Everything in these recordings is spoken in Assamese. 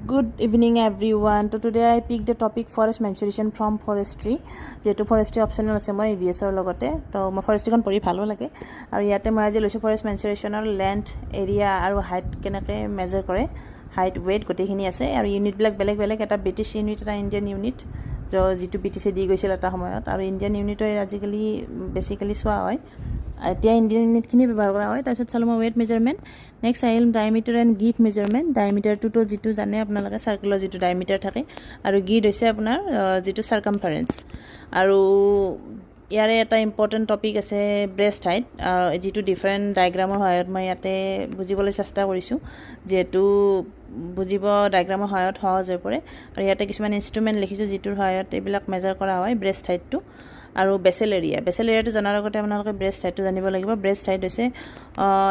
Good evening everyone. So today I picked the topic forest mensuration from forestry. যেটো forestry optional আছে মই EVS ৰ লগতে তো মই forestry খন পঢ়ি ভালো লাগে আৰু ইয়াতে মই আজি লৈছো forest mensuration ৰ length area আৰু height কেনেকৈ মেজাৰ কৰে height weight গটেখিনি আছে আৰু ইউনিট বিলাক বেলেগ বেলেগ এটা ব্ৰিটিছ ইউনিট এটা ইণ্ডিয়ান ইউনিট তো যেটো ব্ৰিটিছে দি গৈছিল এটা সময়ত আৰু ইণ্ডিয়ান ইউনিটৰ আজিকালি বেসিক্যালি সোৱা হয় এতিয়া ইণ্ডিয়ান ইউনিটখিনি ব্যৱহাৰ কৰা হয় তাৰপিছত চালো মই weight measurement next আহিল diameter and git measurement diameter to যেটো জানে আপোনালোকে সার্কুলার যেটো diameter থাকে আৰু git হৈছে আপোনাৰ যেটো circumference আৰু ইয়াৰে এটা ইম্পৰ্টেন্ট টপিক আছে breast height যেটো ডিফাৰেন্ট ডায়াগ্ৰামৰ সহায়ত মই ইয়াতে বুজিবলৈ চেষ্টা কৰিছো যেটো বুজিব ডায়াগ্ৰামৰ সহায়ত সহজ হৈ পৰে আৰু ইয়াতে কিছুমান ইনস্ট্ৰুমেন্ট লিখিছো যেটোৰ সহায়ত এইবিলাক মেজাৰ কৰা হয় breast height টো আৰু বেসেল এৰিয়াটো জানাৰ আগতে আপোনালোকে ব্ৰেষ্ট হাইটটো জানিব লাগিব ব্ৰেষ্ট হাইট হৈছে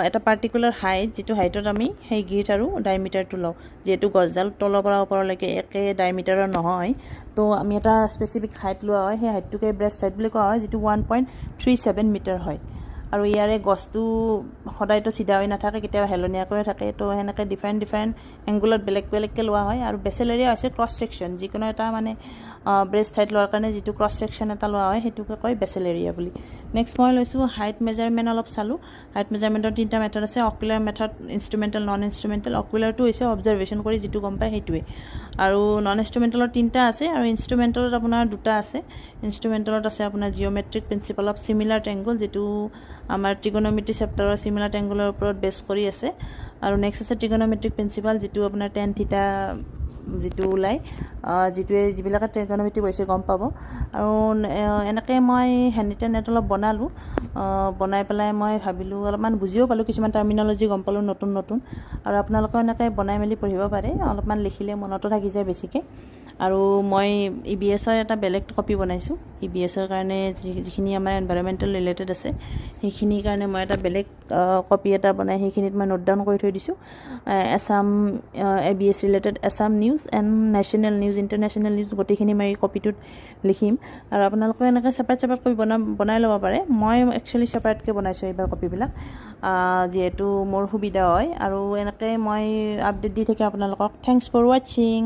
এটা পাৰ্টিকুলাৰ হাইট যেটো হাইটত আমি সেই গিট আৰু ডায়ামিটাৰটো লওঁ যেটো গছডাল তলৰ পৰা ওপৰলৈকে একে ডায়ামিটাৰৰ নহয় তো আমি এটা স্পেসিফিক হাইট লোৱা হয় সেই হাইটটোকে ব্ৰেষ্ট হাইট বুলি কোৱা হয় যেটো 1.37 মিটাৰ হয় আৰু ইয়াৰে গছটো সদায়তো সিধা হৈ নাথাকে কেতিয়াবা হেলনিয়া কৰি থাকে তো হেনেকে ডিফাৰেন্ট এংগুলত বেলেগকে লোৱা হয় আৰু বেসেল এৰিয়া হৈছে ক্ৰছ সেকশন যিকোনো এটা মানে ব্ৰেষ্ট হাইট লোৱাৰ কাৰণে যেটো ক্ৰছ সেকশন এটা লোৱা হয় হেতুকে কয় বেসেল এৰিয়া বুলি নেক্সট মই লৈছো হাইট মেজাৰমেন্ট অলপ চালো হাইট মেজাৰমেন্টৰ তিনটা মেথড আছে অকুলাৰ মেথড ইনস্ট্ৰুমেন্টাল নন ইনস্ট্ৰুমেন্টাল অকুলাৰটো হৈছে অবজাৰভেশন কৰি যেটো গম পায় হেতুৱে আৰু নন ইনস্ট্ৰুমেন্টালৰ তিনটা আছে আৰু ইনস্ট্ৰুমেন্টালত আপোনাৰ দুটা আছে ইনস্ট্ৰুমেন্টালত আছে আপোনাৰ জিওমেট্ৰিক প্ৰিন্সিপল অফ সিমিলাৰ ট্ৰায়াঙ্গল যেটো আমাৰ ট্ৰিগোনোমেট্ৰি চেপ্টাৰৰ সিমিলাৰ ট্ৰায়াঙ্গলৰ ওপৰত বেস কৰি আছে আৰু নেক্সট আছে ট্ৰিগোনোমেট্ৰিক প্ৰিন্সিপল যেটো আপোনাৰ tan থিটা যেটো ওলাই যেটোৱে যিবিলাক ট্ৰিগোনোমেট্ৰি হৈছে গম পাব আৰু এনেকৈ মই হেণ্ডিটেন নেট অলপ বনালো বনাই পেলাই মই ভাবিলো অলপমান বুজিও পালো কিছুমান টাৰ্মিনোলজি গম পালো নতুন আৰু আপোনালোকে এনেকৈ বনাই মেলি পঢ়িব পাৰে অলপমান লিখিলে মনতো থাকি যায় বেছিকে আৰু মই EBS ৰ এটা বেলেগ কপি বনাইছো EBS ৰ কাৰণে যিখিনি আমাৰ এনভাইৰনমেন্টাল ৰিলেটেড আছে সেইখিনি কাৰণে মই এটা বেলেগ কপি এটা বনাই সেইখিনিত মই নোট ডাউন কৰি থৈ দিছো Assam ABS related Assam news and national news international news গটেখিনি মই কপিটোত লিখিম আৰু আপোনালোকে এনেকৈ সেপাৰেট কপি বনাই ল'ব পাৰে মই একচুয়ালি সেপাৰেটকে বনাইছো এইবাৰ কপিবিলাক যেহেতু মোৰ সুবিধা হয় আৰু এনেকৈ মই আপডেট দি থাকি আপোনালোকক থ্যাঙ্কস ফৰ ওয়াচিং